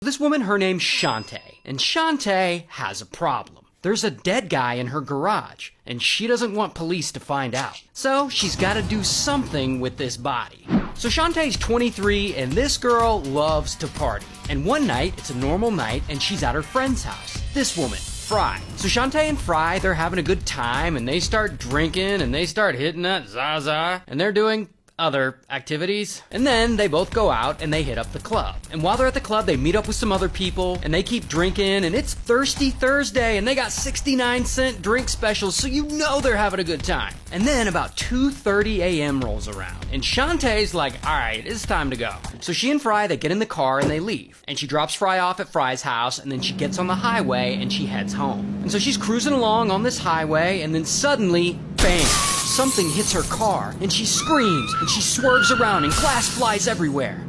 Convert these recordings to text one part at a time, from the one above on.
This woman, her name's Shantae, and Shantae has a problem. There's a dead guy in her garage, and she doesn't want police to find out. So she's gotta do something with this body. So Shantae's 23, and this girl loves to party. And one night, it's a normal night, and she's at her friend's house. This woman, Fry. So Shantae and Fry, they're having a good time, and they start drinking, and they start hitting that Zaza, and they're doing other activities. And then they both go out and they hit up the club. And while they're at the club, they meet up with some other people and they keep drinking, and it's Thirsty Thursday and they got 69-cent drink specials, so you know they're having a good time. And then about 2:30 a.m. rolls around and Shantae's like, all right, it's time to go. So she and Fry, they get in the car and they leave. And she drops Fry off at Fry's house, and then she gets on the highway and she heads home. And so she's cruising along on this highway, and then suddenly, bam! Something hits her car, and she screams, and she swerves around, and glass flies everywhere.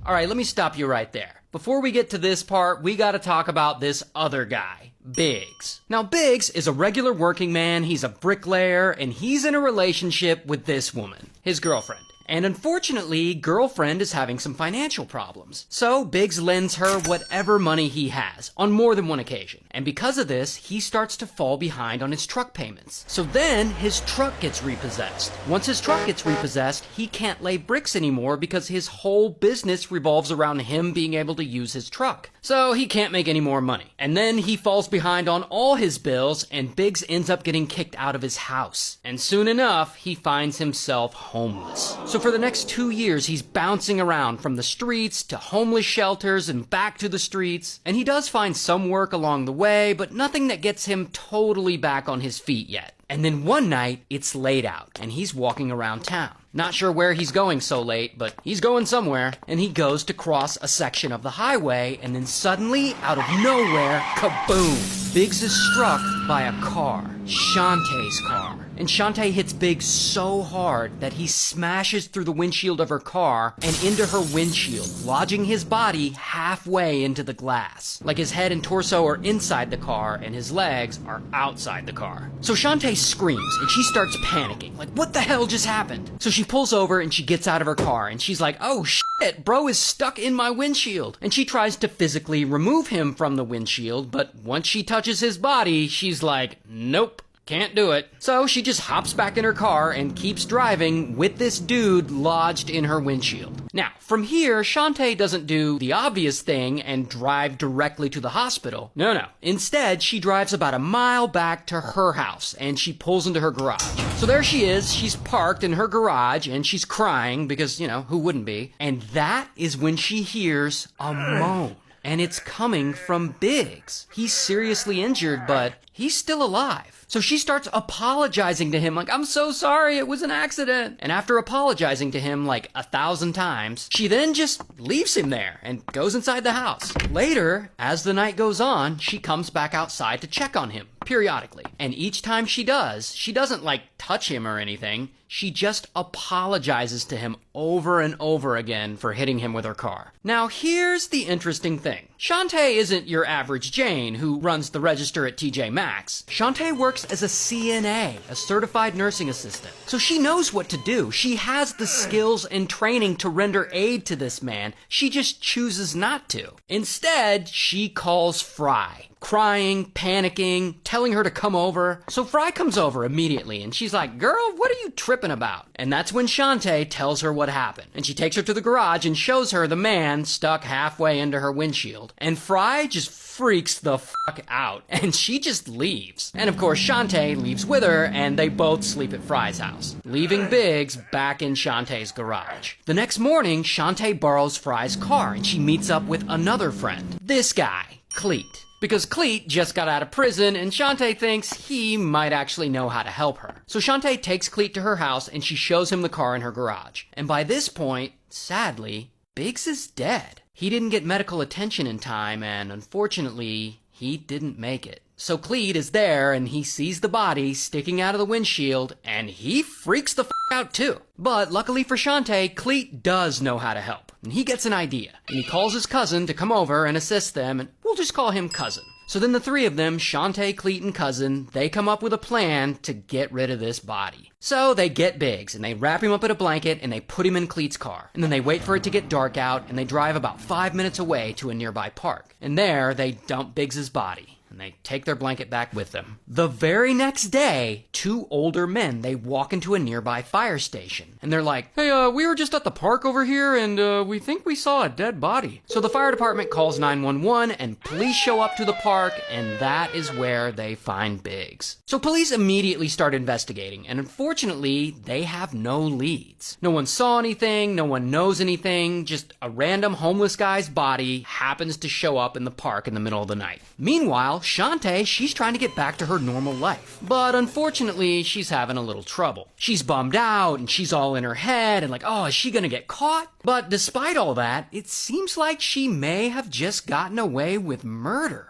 Alright, let me stop you right there. Before we get to this part, we gotta talk about this other guy, Biggs. Now, Biggs is a regular working man, he's a bricklayer, and he's in a relationship with this woman, his girlfriend. And unfortunately, girlfriend is having some financial problems. So Biggs lends her whatever money he has on more than one occasion. And because of this, he starts to fall behind on his truck payments. So then his truck gets repossessed. Once his truck gets repossessed, he can't lay bricks anymore because his whole business revolves around him being able to use his truck. So he can't make any more money. And then he falls behind on all his bills, and Biggs ends up getting kicked out of his house. And soon enough, he finds himself homeless. So for the next 2 years, he's bouncing around from the streets to homeless shelters and back to the streets. And he does find some work along the way, but nothing that gets him totally back on his feet yet. And then one night, it's late out, and he's walking around town. Not sure where he's going so late, but he's going somewhere. And he goes to cross a section of the highway, and then suddenly, out of nowhere, kaboom! Biggs is struck by a car, Shantae's car. And Shantae hits Biggs so hard that he smashes through the windshield of her car and into her windshield, lodging his body halfway into the glass. Like his head and torso are inside the car and his legs are outside the car. So Shantae screams and she starts panicking, like, what the hell just happened? So she pulls over and she gets out of her car and she's like, oh shit, bro is stuck in my windshield. And she tries to physically remove him from the windshield, but once she touches his body, she's like, nope. Can't do it. So she just hops back in her car and keeps driving with this dude lodged in her windshield. Now, from here, Shantae doesn't do the obvious thing and drive directly to the hospital. No. Instead, she drives about a mile back to her house and she pulls into her garage. So there she is. She's parked in her garage and she's crying because, you know, who wouldn't be? And that is when she hears a moan. And it's coming from Biggs. He's seriously injured, but he's still alive. So she starts apologizing to him like, I'm so sorry, it was an accident. And after apologizing to him like 1,000 times, she then just leaves him there and goes inside the house. Later, as the night goes on, she comes back outside to check on him periodically. And each time she does, she doesn't like touch him or anything. She just apologizes to him over and over again for hitting him with her car. Now, here's the interesting thing. Shantae isn't your average Jane who runs the register at TJ Maxx. Shantae works as a CNA, a certified nursing assistant. So she knows what to do. She has the skills and training to render aid to this man. She just chooses not to. Instead, she calls Fry, crying, panicking, telling her to come over. So Fry comes over immediately and she's like, girl, what are you tripping about? And that's when Shantae tells her what happened. And she takes her to the garage and shows her the man stuck halfway into her windshield. And Fry just freaks the fuck out and she just leaves. And of course Shantae leaves with her and they both sleep at Fry's house, leaving Biggs back in Shantae's garage. The next morning, Shantae borrows Fry's car and she meets up with another friend, this guy, Cleet. Because Cleet just got out of prison and Shantae thinks he might actually know how to help her. So Shantae takes Cleet to her house and she shows him the car in her garage. And by this point, sadly, Biggs is dead. He didn't get medical attention in time and unfortunately, he didn't make it. So Cleet is there and he sees the body sticking out of the windshield and he freaks the out too. But luckily for Shantae, Cleet does know how to help. And he gets an idea. And he calls his cousin to come over and assist them, and we'll just call him Cousin. So then the three of them, Shantae, Cleet, and Cousin, they come up with a plan to get rid of this body. So they get Biggs, and they wrap him up in a blanket, and they put him in Cleet's car. And then they wait for it to get dark out, and they drive about 5 minutes away to a nearby park. And there, they dump Biggs's body. And they take their blanket back with them. The very next day, two older men, they walk into a nearby fire station. And they're like, hey, we were just at the park over here, and we think we saw a dead body. So the fire department calls 911, and police show up to the park, and that is where they find Biggs. So police immediately start investigating, and unfortunately, they have no leads. No one saw anything, no one knows anything, just a random homeless guy's body happens to show up in the park in the middle of the night. Meanwhile, Shantae, she's trying to get back to her normal life. But unfortunately, she's having a little trouble. She's bummed out, and she's all in her head, and like, oh, is she gonna get caught? But despite all that, it seems like she may have just gotten away with murder.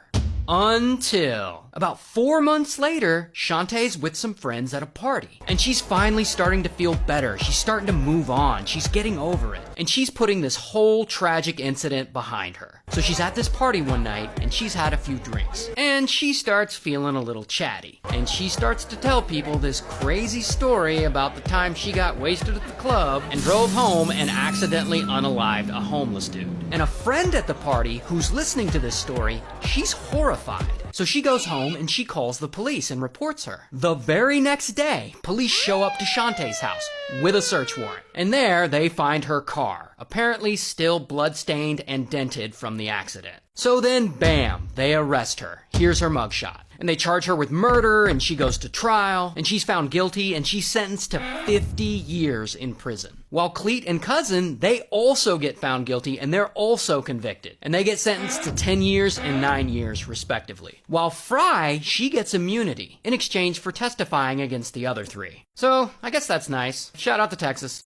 Until about 4 months later, Shantae's with some friends at a party. And she's finally starting to feel better. She's starting to move on. She's getting over it. And she's putting this whole tragic incident behind her. So she's at this party one night, and she's had a few drinks. And she starts feeling a little chatty. And she starts to tell people this crazy story about the time she got wasted at the club and drove home and accidentally unalived a homeless dude. And a friend at the party who's listening to this story, she's horrified. So she goes home and she calls the police and reports her. The very next day, police show up to Shantae's house with a search warrant. And there they find her car, apparently still bloodstained and dented from the accident. So then, bam, they arrest her. Here's her mugshot. And they charge her with murder, and she goes to trial, and she's found guilty, and she's sentenced to 50 years in prison. While Cleet and Cousin, they also get found guilty, and they're also convicted. And they get sentenced to 10 years and 9 years, respectively. While Fry, she gets immunity in exchange for testifying against the other three. So, I guess that's nice. Shout out to Texas.